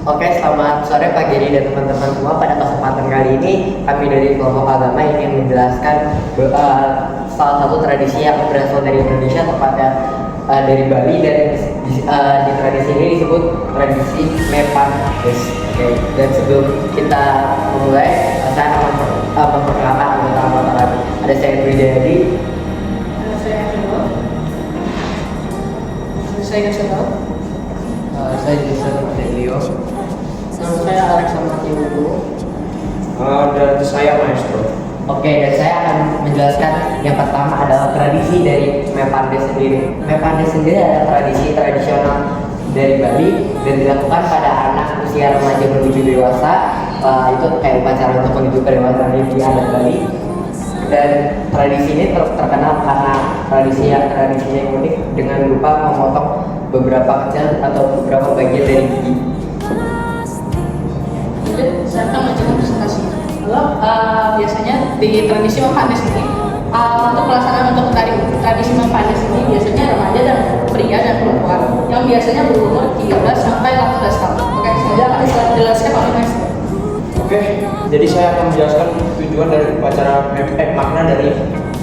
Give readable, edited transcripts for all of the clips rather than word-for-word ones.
Oke, selamat sore Pak Giri dan teman-teman semua. Pada kesempatan kali ini, kami dari kelompok agama ingin menjelaskan salah satu tradisi yang berasal dari Indonesia, tepatnya dari Bali, dan di tradisi ini disebut tradisi Mepandes. Oke, dan sebelum kita memulai, saya akan memperkenalkan anggota-anggota kami. Ada saya Bridadi. Saya Angelo. Saya Angelo. Saya Jason Adelio. Nama saya Alexander Tiwudu. Dan saya Maestro. Oke, dan saya akan menjelaskan yang pertama adalah tradisi dari Mepandes sendiri. Mepandes sendiri adalah tradisi tradisional dari Bali dan dilakukan pada anak usia remaja menuju dewasa. Itu kayak upacara untuk menuju kedewasaan di adat Bali. Dan tradisi ini terkenal karena tradisinya yang unik dengan lupa memotong beberapa kecil atau beberapa bagian dari gigi. Jadi saya akan mencoba presentasi. Lalu biasanya di tradisi Mepandes ini untuk pelaksanaan untuk tradisi Mepandes ini biasanya remaja dan pria dan perempuan yang biasanya berumur 13 sampai 18 tahun. Oke, saya akan jelaskan oleh Mas. Oke, jadi saya akan menjelaskan tujuan dari upacara makna dari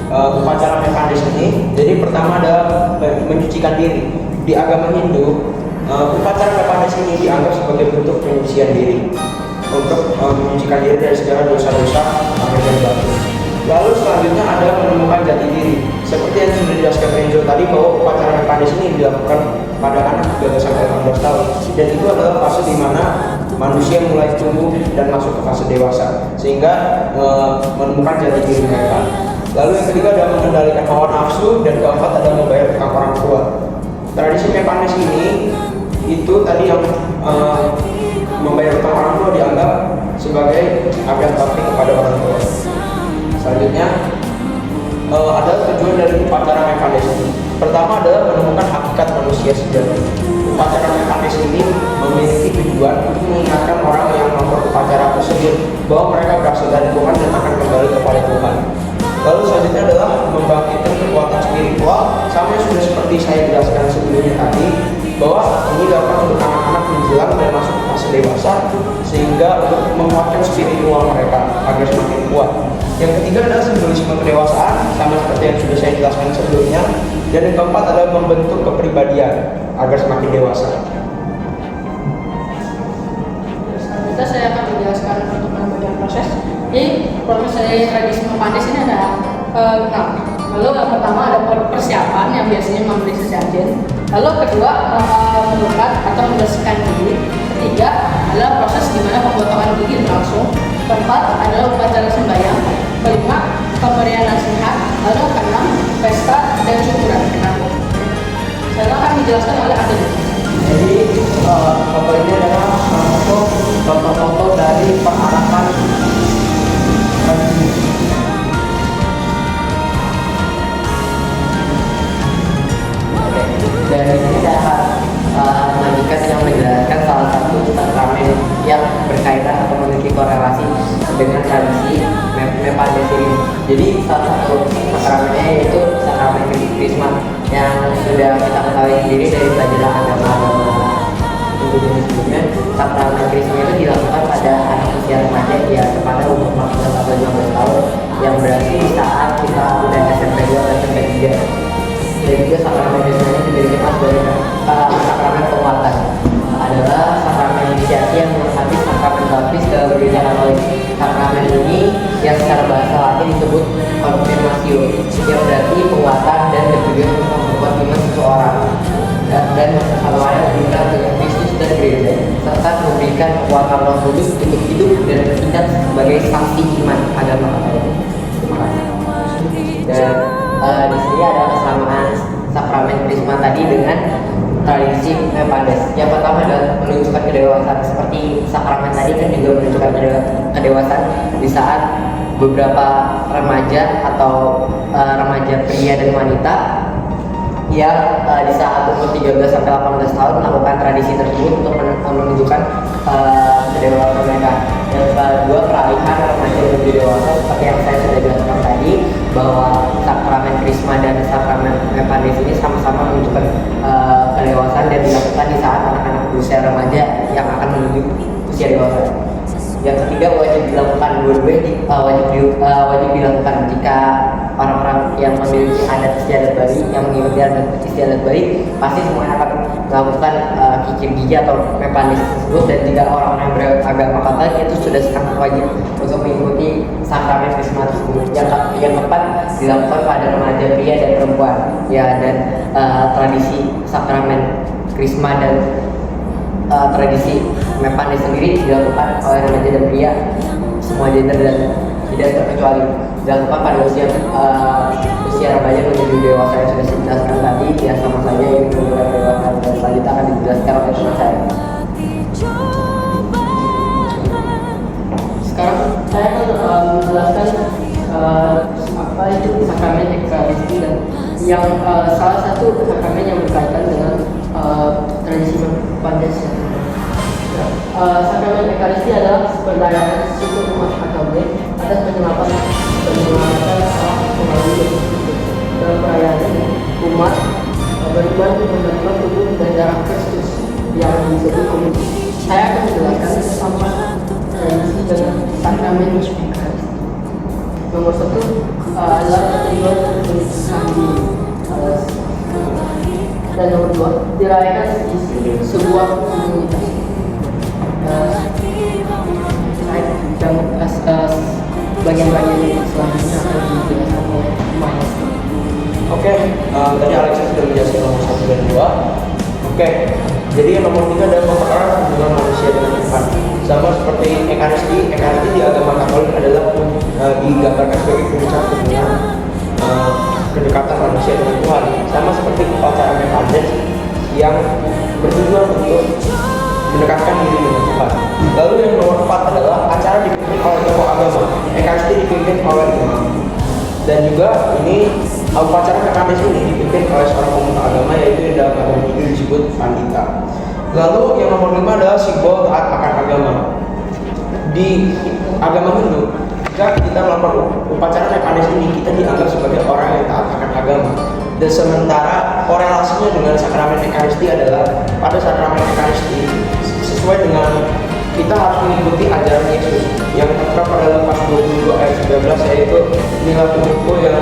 upacara Mepandes ini. Jadi pertama adalah menyucikan diri. Di agama Hindu, upacara Mepandes ini dianggap sebagai bentuk penyucian diri untuk menyucikan diri dari segala dosa-dosa lahir dan batin. Lalu selanjutnya ada menemukan jati diri. Seperti yang sudah dijelaskan Renzo tadi, bahwa upacara Mepandes ini dilakukan pada anak 13 sampai 18 tahun, dan itu adalah fase di mana manusia mulai tumbuh dan masuk ke fase dewasa, sehingga menemukan jati diri mereka. Lalu yang ketiga adalah mengendalikan hawa nafsu, dan keempat adalah membayar hutang orang tua. Tradisi Mepandes ini itu tadi yang membayar hutang orang tua dianggap sebagai adat bakti kepada orang tua. Selanjutnya adalah tujuan dari upacara Mepandes ini. Pertama adalah menemukan hakikat manusia sejati. Upacara Mepandes ini memiliki tujuan untuk mengingatkan orang yang melakukan upacara tersebut bahwa mereka berasal dari Tuhan dan akan kembali kepada Tuhan. Lalu selanjutnya adalah membangkitkan kekuatan spiritual, sama yang sudah seperti saya jelaskan sebelumnya tadi, bahwa ini dapat untuk anak-anak menjelang dan masuk ke fase dewasa, sehingga untuk menguatkan spiritual mereka agar semakin kuat. Yang ketiga adalah simbolisme kedewasaan, sama seperti yang sudah saya jelaskan sebelumnya. Dan yang keempat adalah membentuk kepribadian agar semakin dewasa. Selanjutnya saya akan menjelaskan untuk bagian proses. Jadi proses dari tradisi Mepandes ini ada lalu yang pertama ada persiapan yang biasanya membeli sesajen. Lalu kedua melukat atau membersihkan gigi. Ketiga adalah proses di mana pemotongan gigi berlangsung. Keempat adalah upacara sembahyang. Kelima pemberian nasihat. Lalu keenam pesta dan syukuran. Saya akan dijelaskan oleh Adel. Jadi foto ini adalah foto-foto dari perarakan dan di sini saya akan melanjutkan yang menjelaskan salah satu sakramen yang berkaitan atau memiliki korelasi dengan tradisi Mepandes ini. Jadi salah satu sakramennya yaitu sakramen Krisma yang sudah kita ketahui sendiri dari pelajaran agama-agama Hindu sebelumnya. Sakramen Krisma itu dilakukan pada anak usia remaja, ya kepada umur 14 atau 15 tahun, yang berarti saat kita udah SMP 2 atau SMP 3. Dan juga sakramen Krisma ini juga dikenal sebagai sakramen penguatan. Adalah sakramen inisiasi yang melengkapi sakramen baptis ke gereja Katolik. Sakramen ini yang secara bahasa Latin disebut konfirmasio, yang berarti penguatan dan bertujuan untuk memperkuat iman seseorang dan semuanya berbicara dengan Kristus dan gereja, serta memberikan kekuatan Roh Kudus untuk hidup dan bertindak sebagai saksi iman agama Katolik. Terima kasih. Dan di sini ada kesamaan sakramen Krisma tadi dengan tradisi Mepandes. Yang pertama adalah menunjukkan kedewasaan. Seperti sakramen tadi kan juga menunjukkan kedewasaan di saat beberapa remaja atau remaja pria dan wanita yang di saat umur 13 sampai 18 tahun melakukan tradisi tersebut untuk menunjukkan kedewasaan mereka. Yang kedua, peralihan remaja menuju dewasa, seperti yang saya sudah jelaskan tadi, bahwa sakramen Krisma dan sakramen Mepandes ini sama-sama menunjukkan kedewasaan dan dilakukan di saat anak-anak berusia remaja yang akan menuju usia dewasa. Yang ketiga, wajib dilakukan wajib dilakukan jika orang-orang yang memiliki adat istiadat Bali, yang mengikuti adat istiadat Bali, pasti semuanya akan melakukan kikir gigi atau mepandis tersebut. Dan jika orang-orang yang beragama Katolik itu sudah sangat wajib untuk mengikuti sakramen Krisma tersebut. Yang keempat, dilakukan pada remaja pria dan perempuan. Ya, dan tradisi sakramen Krisma dan tradisi mepandis sendiri dilakukan oleh remaja dan pria semua gender dan tidak terkecuali, dilakukan pada usia remaja menuju dewasa yang sudah dijelaskan tadi. Ya, sama saja ini menunjukkan dewasa, dan selanjutnya akan dijelaskan oleh teman saya. Sekarang saya akan menjelaskan apa itu sakramen Ekaristi, dan yang salah satu sakramen yang berkaitan dengan tradisi Pancasila. Sakramen Ekaristi adalah perayaan suku umat Katolik atas penyelamatan melalui dalam perayaan ini umat beriman menerima tubuh dan darah Kristus yang disebut komunitas. Saya akan menjelaskan sama tradisi dan sakramen Ekaristi. Nomor satu adalah pertemuan pernikahan dini, dan nomor dua dirayakan di sebuah komunitas. Bagian-bagian selanjutnya akan dijelaskan oleh Maya. Oke, tadi Alexa sudah menjelaskan nomor 1 dan 2. Oke, jadi yang nomor 3 adalah mempererat hubungan manusia dengan Tuhan. Sama seperti Ekaristi di agama Katolik adalah digambarkan sebagai puncak hubungan kedekatan manusia dengan Tuhan. Sama seperti upacara Mepandis yang bertujuan untuk mendekatkan diri dengan Tuhan. Lalu yang nomor 4 adalah acara dipimpin oleh tokoh agama. Ekaristi dipimpin oleh imam. Dan juga ini upacara Mepandis ini dipimpin oleh seorang pemuka agama, yaitu yang dalam agama Hindu disebut pandita. Lalu yang nomor 5 adalah simbol taat akan agama. Di agama Hindu, jika kita melakukan upacara Mepandis ini, kita dianggap sebagai orang yang taat akan agama. Dan sementara korelasinya dengan sakramen Ekaristi adalah pada sakramen Ekaristi sesuai dengan kita harus mengikuti ajaran Yesus yang tertera pada Lukas 22 ayat 19, yaitu inilah tubuhku yang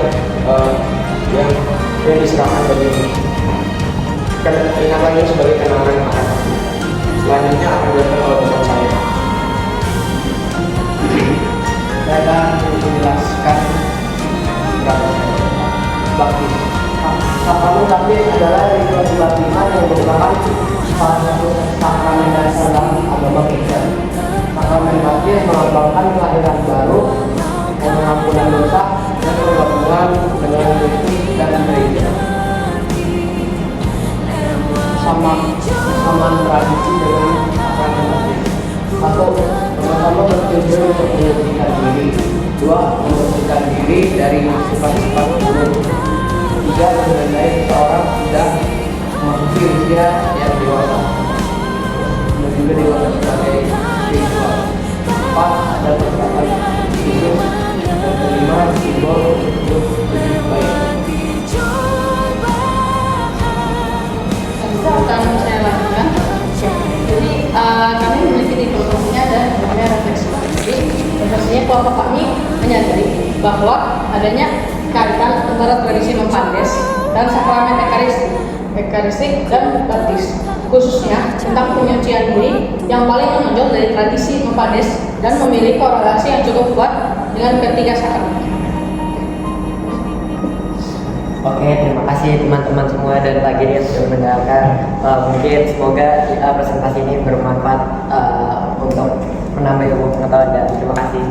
diserahkan bagimu. Ingatlah ini sebagai kenangan akan aku. Selanjutnya akan dilakukan oleh teman saya. Saya akan menjelaskan baptis. Sakramen baptis adalah ritual kebaptisan yang merupakan salah satu sakramen dasar dalam agama Kristen. Sakramen baptis melambangkan kelahiran baru, pengampunan dosa, dan pergabungan dengan Kristus dan gereja. Kesamaan tradisi dengan sakramen baptis. 1. Pertama, bertujuan untuk menyucikan diri. 2. Membersihkan diri dari sifat-sifat buruk. 3. Menandai seorang sudah memasuki usia yang dewasa dan juga dewasa sebagai spiritual. 4. Ada persiapan hidup. Dan kelima, simbol untuk hidup baik. Bisa akan saya lakukan. Jadi kami memiliki di kelompoknya dan namanya refleksi. Jadi refleksinya kelompok kami menyadari bahwa adanya kaitan antara tradisi Mepandis dan sakramen Ekaristi dan baptis, khususnya tentang penyucian diri yang paling menonjol dari tradisi Mepandis dan memiliki korelasi yang cukup kuat dengan ketiga sakramen. Oke, terima kasih teman-teman semua dan Pak Giri yang sudah mendengarkan. Mungkin semoga presentasi ini bermanfaat untuk menambah ilmu pengetahuan dan terima kasih.